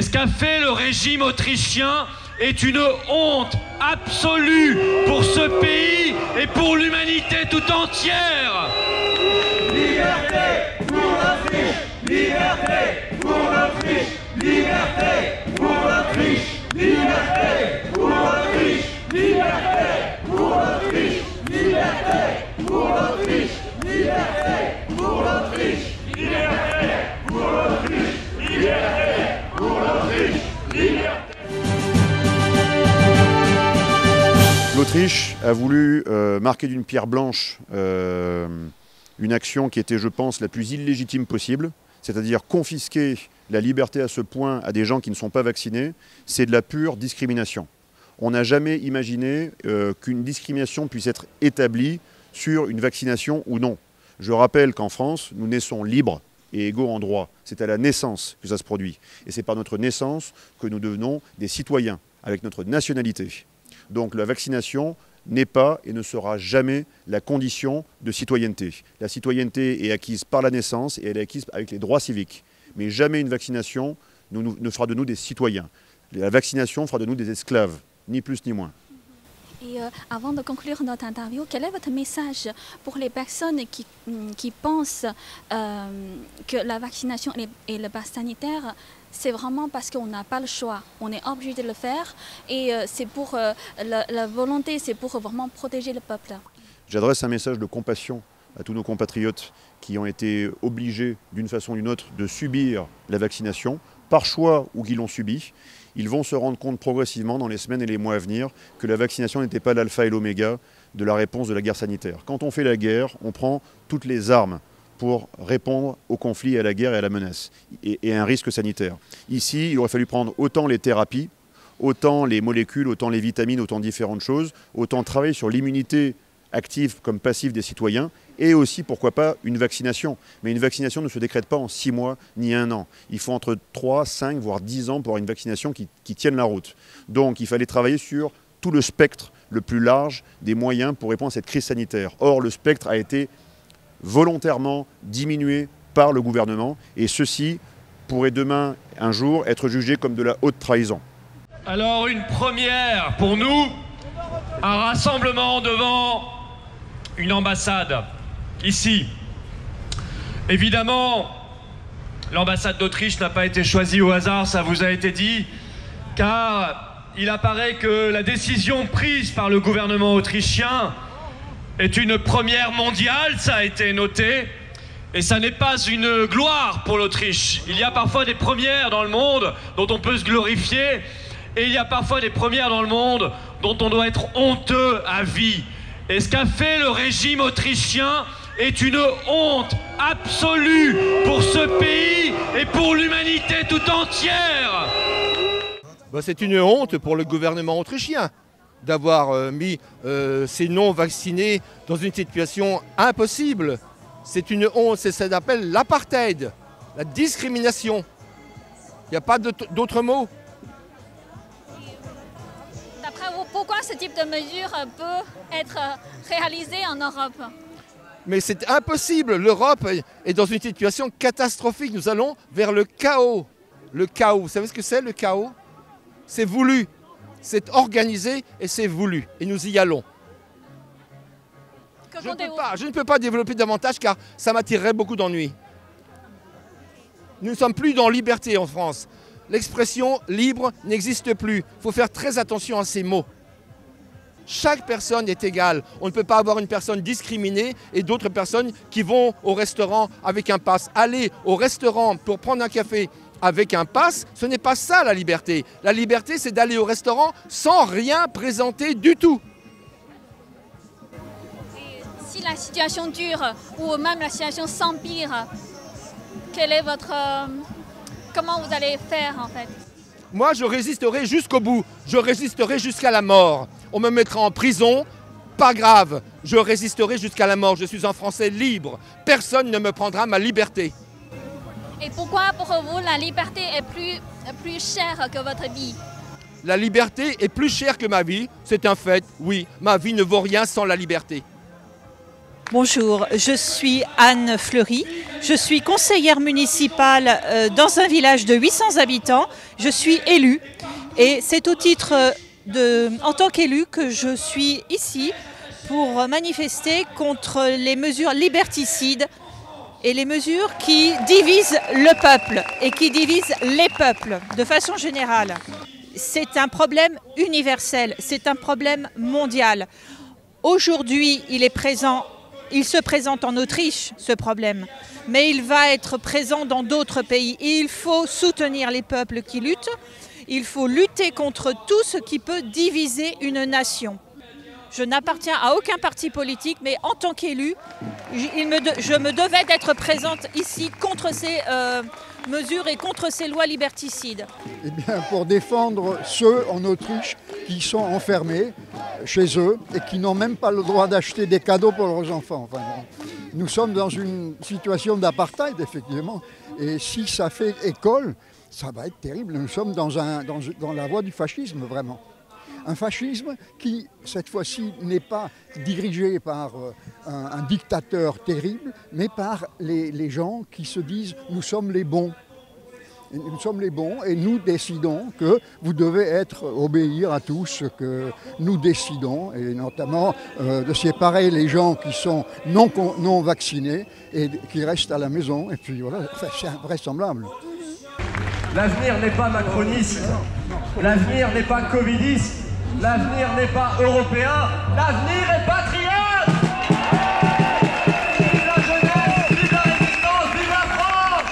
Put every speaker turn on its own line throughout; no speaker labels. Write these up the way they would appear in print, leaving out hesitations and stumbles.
Et ce qu'a fait le régime autrichien est une honte absolue pour ce pays et pour l'humanité tout entière.
Liberté pour l'Autriche, liberté pour l'Autriche, liberté pour l'Autriche, liberté pour l'Autriche, liberté pour l'Autriche, liberté pour l'Autriche, liberté pour l'Autriche, liberté pour l'Autriche, liberté pour l'Autriche, liberté.
L'Autriche a voulu marquer d'une pierre blanche une action qui était, je pense, la plus illégitime possible, c'est-à-dire confisquer la liberté à ce point à des gens qui ne sont pas vaccinés, c'est de la pure discrimination. On n'a jamais imaginé qu'une discrimination puisse être établie sur une vaccination ou non. Je rappelle qu'en France, nous naissons libres et égaux en droit. C'est à la naissance que ça se produit. Et c'est par notre naissance que nous devenons des citoyens, avec notre nationalité. Donc la vaccination n'est pas et ne sera jamais la condition de citoyenneté. La citoyenneté est acquise par la naissance et elle est acquise avec les droits civiques. Mais jamais une vaccination ne fera de nous des citoyens. La vaccination fera de nous des esclaves, ni plus ni moins.
Et avant de conclure notre interview, quel est votre message pour les personnes qui pensent que la vaccination et le pass sanitaire, c'est vraiment parce qu'on n'a pas le choix, on est obligé de le faire et c'est pour la volonté, c'est pour vraiment protéger le peuple.
J'adresse un message de compassion à tous nos compatriotes qui ont été obligés d'une façon ou d'une autre de subir la vaccination, par choix ou qui l'ont subi. Ils vont se rendre compte progressivement dans les semaines et les mois à venir que la vaccination n'était pas l'alpha et l'oméga de la réponse de la guerre sanitaire. Quand on fait la guerre, on prend toutes les armes pour répondre au conflit, à la guerre et à la menace et à un risque sanitaire. Ici, il aurait fallu prendre autant les thérapies, autant les molécules, autant les vitamines, autant différentes choses, autant travailler sur l'immunité active comme passive des citoyens et aussi, pourquoi pas, une vaccination. Mais une vaccination ne se décrète pas en 6 mois ni 1 an. Il faut entre 3, 5, voire 10 ans pour avoir une vaccination qui tienne la route. Donc il fallait travailler sur tout le spectre le plus large des moyens pour répondre à cette crise sanitaire. Or, le spectre a été volontairement diminué par le gouvernement et ceci pourrait demain, un jour, être jugé comme de la haute trahison.
Alors une première pour nous, un rassemblement devant une ambassade, ici. Évidemment, l'ambassade d'Autriche n'a pas été choisie au hasard, ça vous a été dit, car il apparaît que la décision prise par le gouvernement autrichien est une première mondiale, ça a été noté, et ça n'est pas une gloire pour l'Autriche. Il y a parfois des premières dans le monde dont on peut se glorifier, et il y a parfois des premières dans le monde dont on doit être honteux à vie. Et ce qu'a fait le régime autrichien est une honte absolue pour ce pays et pour l'humanité tout entière.
C'est une honte pour le gouvernement autrichien d'avoir mis ces non-vaccinés dans une situation impossible. C'est une honte, ça s'appelle l'apartheid, la discrimination. Il n'y a pas d'autre mot.
D'après vous, pourquoi ce type de mesure peut être réalisé en Europe?
Mais c'est impossible, l'Europe est dans une situation catastrophique. Nous allons vers le chaos. Le chaos, vous savez ce que c'est le chaos? C'est voulu, c'est organisé et c'est voulu. Et nous y allons. Je ne peux pas développer davantage car ça m'attirerait beaucoup d'ennuis. Nous ne sommes plus dans liberté en France. L'expression libre n'existe plus. Il faut faire très attention à ces mots. Chaque personne est égale. On ne peut pas avoir une personne discriminée et d'autres personnes qui vont au restaurant avec un pass. Aller au restaurant pour prendre un café avec un pass, ce n'est pas ça la liberté. La liberté, c'est d'aller au restaurant sans rien présenter du tout.
Et si la situation dure ou même la situation s'empire, quel est votre... comment vous allez faire en fait?
Moi, je résisterai jusqu'au bout. Je résisterai jusqu'à la mort. On me mettra en prison, pas grave. Je résisterai jusqu'à la mort. Je suis un Français libre. Personne ne me prendra ma liberté.
Et pourquoi pour vous la liberté est plus chère que votre vie?
La liberté est plus chère que ma vie. C'est un fait, oui. Ma vie ne vaut rien sans la liberté.
Bonjour, je suis Anne Fleury, je suis conseillère municipale dans un village de 800 habitants. Je suis élue et c'est au titre en tant qu'élue que je suis ici pour manifester contre les mesures liberticides et les mesures qui divisent le peuple et qui divisent les peuples de façon générale. C'est un problème universel, c'est un problème mondial. Aujourd'hui, il se présente en Autriche, ce problème, mais il va être présent dans d'autres pays. Et il faut soutenir les peuples qui luttent, il faut lutter contre tout ce qui peut diviser une nation. Je n'appartiens à aucun parti politique, mais en tant qu'élue, je me devais d'être présente ici contre ces mesures et contre ces lois liberticides.
Eh bien, pour défendre ceux en Autriche qui sont enfermés chez eux et qui n'ont même pas le droit d'acheter des cadeaux pour leurs enfants. Enfin, nous sommes dans une situation d'apartheid, effectivement, et si ça fait école, ça va être terrible. Nous sommes dans la voie du fascisme, vraiment. Un fascisme qui, cette fois-ci, n'est pas dirigé par un dictateur terrible, mais par les gens qui se disent « nous sommes les bons ». Nous sommes les bons et nous décidons que vous devez obéir à tout ce que nous décidons, et notamment de séparer les gens qui sont non vaccinés et qui restent à la maison. Et puis voilà, enfin, c'est invraisemblable.
L'avenir n'est pas macroniste, l'avenir n'est pas covidiste, l'avenir n'est pas européen, l'avenir est patriote. Vive la jeunesse, vive la résistance, vive la France.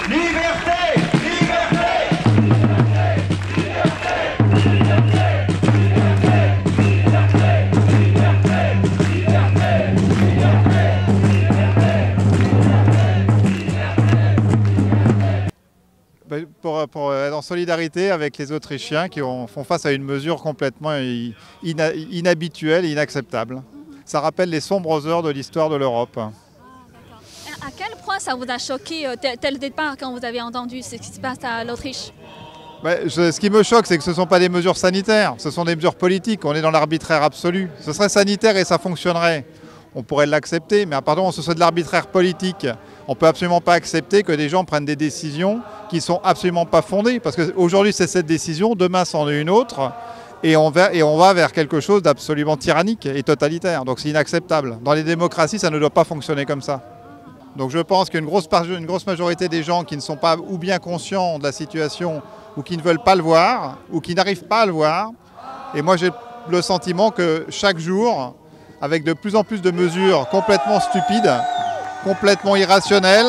Liberté, liberté,
pour être en solidarité avec les Autrichiens qui font face à une mesure complètement inhabituelle et inacceptable. Ça rappelle les sombres heures de l'histoire de l'Europe.
À quel point ça vous a choqué tel départ quand vous avez entendu ce qui se passe à l'Autriche?
Ce qui me choque, c'est que ce ne sont pas des mesures sanitaires, ce sont des mesures politiques. On est dans l'arbitraire absolu. Ce serait sanitaire et ça fonctionnerait. On pourrait l'accepter, mais pardon, ce serait de l'arbitraire politique. On ne peut absolument pas accepter que des gens prennent des décisions qui ne sont absolument pas fondées. Parce qu'aujourd'hui, c'est cette décision, demain, c'en est une autre. Et on va vers quelque chose d'absolument tyrannique et totalitaire. Donc c'est inacceptable. Dans les démocraties, ça ne doit pas fonctionner comme ça. Donc je pense qu'une grosse majorité des gens qui ne sont pas ou bien conscients de la situation, ou qui ne veulent pas le voir, ou qui n'arrivent pas à le voir. Et moi, j'ai le sentiment que chaque jour, avec de plus en plus de mesures complètement stupides, complètement irrationnelles,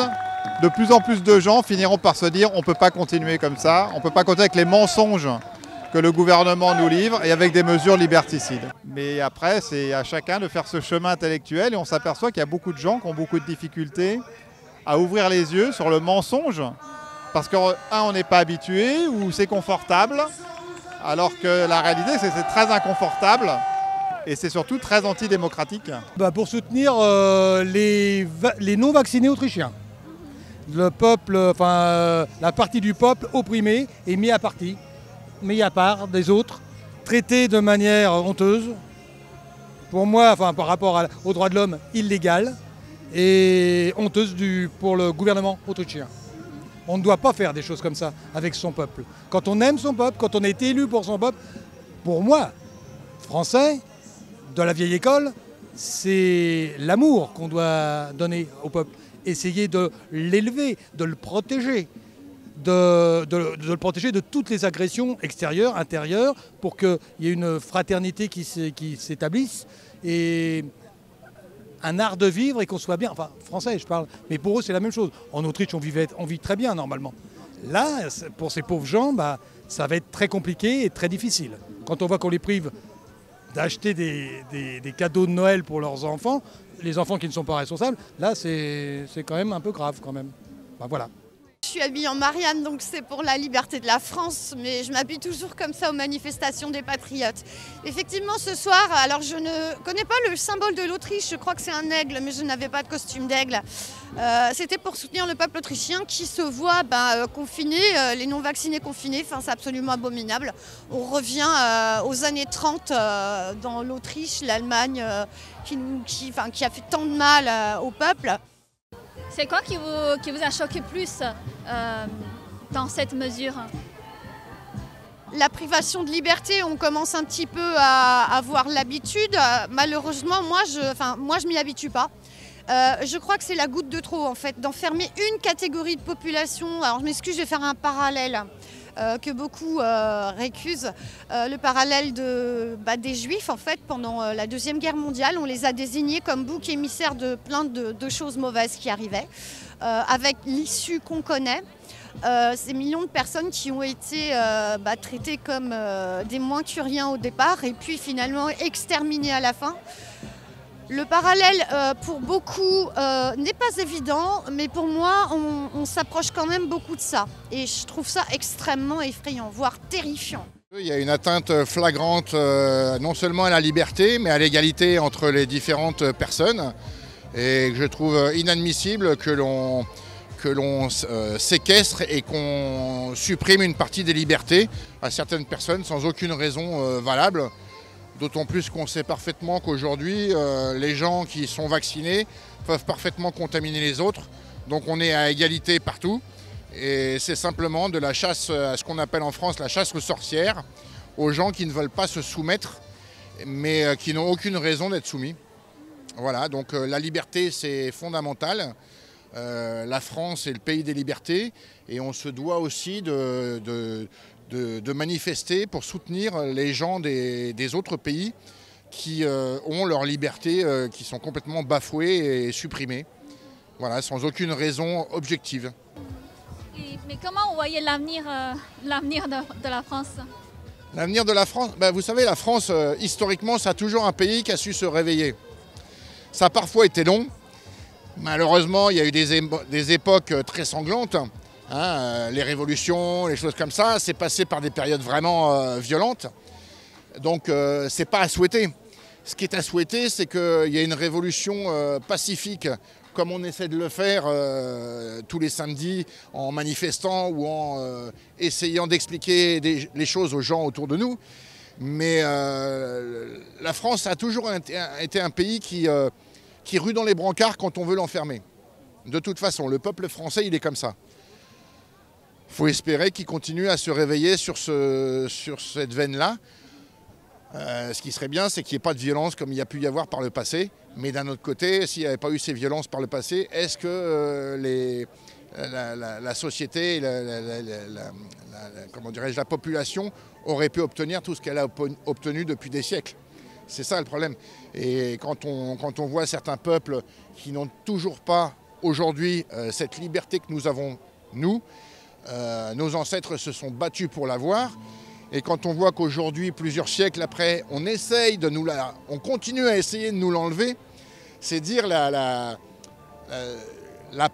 de plus en plus de gens finiront par se dire on ne peut pas continuer comme ça, on ne peut pas continuer avec les mensonges que le gouvernement nous livre et avec des mesures liberticides. Mais après, c'est à chacun de faire ce chemin intellectuel et on s'aperçoit qu'il y a beaucoup de gens qui ont beaucoup de difficultés à ouvrir les yeux sur le mensonge parce on n'est pas habitué ou c'est confortable, alors que la réalité, c'est que c'est très inconfortable. Et c'est surtout très antidémocratique.
Pour soutenir les non-vaccinés autrichiens. Le peuple, la partie du peuple opprimée est mise à partie, mis à part des autres, traités de manière honteuse. Pour moi, par rapport aux droits de l'homme, illégale et honteuse pour le gouvernement autrichien. On ne doit pas faire des choses comme ça avec son peuple. Quand on aime son peuple, quand on est élu pour son peuple, pour moi, français, de la vieille école, c'est l'amour qu'on doit donner au peuple. Essayer de l'élever, de le protéger, de le protéger de toutes les agressions extérieures, intérieures, pour qu'il y ait une fraternité qui s'établisse et un art de vivre et qu'on soit bien. Enfin, français, je parle, mais pour eux, c'est la même chose. En Autriche, on vit très bien, normalement. Là, pour ces pauvres gens, ça va être très compliqué et très difficile. Quand on voit qu'on les prive d'acheter des cadeaux de Noël pour leurs enfants, les enfants qui ne sont pas responsables, là c'est quand même un peu grave quand même. Voilà.
je suis habillée en Marianne, donc c'est pour la liberté de la France, mais je m'habille toujours comme ça aux manifestations des patriotes. Effectivement, ce soir, alors je ne connais pas le symbole de l'Autriche, je crois que c'est un aigle, mais je n'avais pas de costume d'aigle. C'était pour soutenir le peuple autrichien qui se voit confiné, les non-vaccinés confinés, enfin, c'est absolument abominable. On revient aux années 30 dans l'Autriche, l'Allemagne, qui a fait tant de mal au peuple.
C'est quoi qui vous a choqué plus dans cette mesure?
La privation de liberté, on commence un petit peu à avoir l'habitude. Malheureusement, moi je m'y habitue pas. Je crois que c'est la goutte de trop en fait, d'enfermer une catégorie de population. Alors je m'excuse, je vais faire un parallèle que beaucoup récusent. Le parallèle des Juifs en fait, pendant la Deuxième Guerre mondiale, on les a désignés comme boucs émissaires de plein de choses mauvaises qui arrivaient, avec l'issue qu'on connaît. Ces millions de personnes qui ont été traitées comme des moins que rien au départ et puis finalement exterminées à la fin. Le parallèle pour beaucoup n'est pas évident, mais pour moi on s'approche quand même beaucoup de ça. Et je trouve ça extrêmement effrayant, voire terrifiant.
Il y a une atteinte flagrante non seulement à la liberté, mais à l'égalité entre les différentes personnes. Et je trouve inadmissible que l'on séquestre et qu'on supprime une partie des libertés à certaines personnes sans aucune raison valable. D'autant plus qu'on sait parfaitement qu'aujourd'hui, les gens qui sont vaccinés peuvent parfaitement contaminer les autres. Donc on est à égalité partout. Et c'est simplement de la chasse, à ce qu'on appelle en France la chasse aux sorcières, aux gens qui ne veulent pas se soumettre, mais qui n'ont aucune raison d'être soumis. Voilà, donc la liberté c'est fondamental. La France est le pays des libertés et on se doit aussi de manifester pour soutenir les gens des autres pays qui ont leurs libertés qui sont complètement bafouées et supprimées. Voilà, sans aucune raison objective.
Mais comment vous voyez l'avenir de la France?
L'avenir de la France, vous savez, la France, historiquement, c'est toujours un pays qui a su se réveiller. Ça a parfois été long. Malheureusement, il y a eu des époques très sanglantes. Les révolutions, les choses comme ça, c'est passé par des périodes vraiment violentes. Donc c'est pas à souhaiter. Ce qui est à souhaiter, c'est qu'il y ait une révolution pacifique, comme on essaie de le faire tous les samedis en manifestant ou en essayant d'expliquer les choses aux gens autour de nous. Mais la France a toujours été un pays qui rue dans les brancards quand on veut l'enfermer. De toute façon, le peuple français, il est comme ça. Il faut espérer qu'il continue à se réveiller sur cette veine-là. Ce qui serait bien, c'est qu'il n'y ait pas de violence comme il y a pu y avoir par le passé. Mais d'un autre côté, s'il n'y avait pas eu ces violences par le passé, est-ce que la société, la population aurait pu obtenir tout ce qu'elle a obtenu depuis des siècles? C'est ça le problème. Et quand on voit certains peuples qui n'ont toujours pas aujourd'hui cette liberté que nous avons, nous, nos ancêtres se sont battus pour l'avoir. Et quand on voit qu'aujourd'hui, plusieurs siècles après, on continue à essayer de nous l'enlever, c'est dire la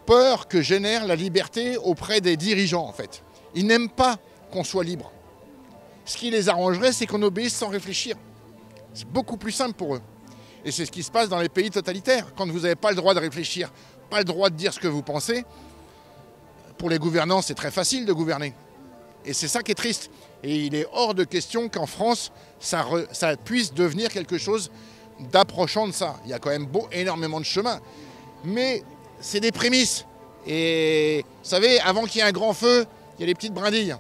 peur que génère la liberté auprès des dirigeants, en fait. Ils n'aiment pas qu'on soit libre. Ce qui les arrangerait, c'est qu'on obéisse sans réfléchir. C'est beaucoup plus simple pour eux. Et c'est ce qui se passe dans les pays totalitaires. Quand vous n'avez pas le droit de réfléchir, pas le droit de dire ce que vous pensez, pour les gouvernants, c'est très facile de gouverner. Et c'est ça qui est triste. Et il est hors de question qu'en France, ça puisse devenir quelque chose d'approchant de ça. Il y a quand même énormément de chemin. Mais c'est des prémices. Et vous savez, avant qu'il y ait un grand feu, il y a les petites brindilles.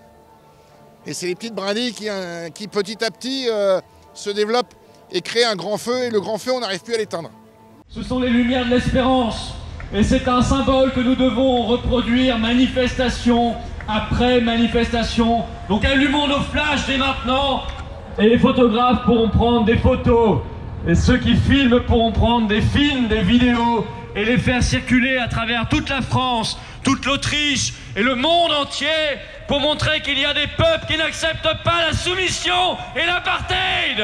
Et c'est les petites brindilles qui petit à petit se développent et créent un grand feu. Et le grand feu, on n'arrive plus à l'éteindre.
Ce sont les lumières de l'espérance. Et c'est un symbole que nous devons reproduire manifestation après manifestation. Donc allumons nos flashs dès maintenant. Et les photographes pourront prendre des photos. Et ceux qui filment pourront prendre des films, des vidéos et les faire circuler à travers toute la France, toute l'Autriche et le monde entier pour montrer qu'il y a des peuples qui n'acceptent pas la soumission et l'apartheid.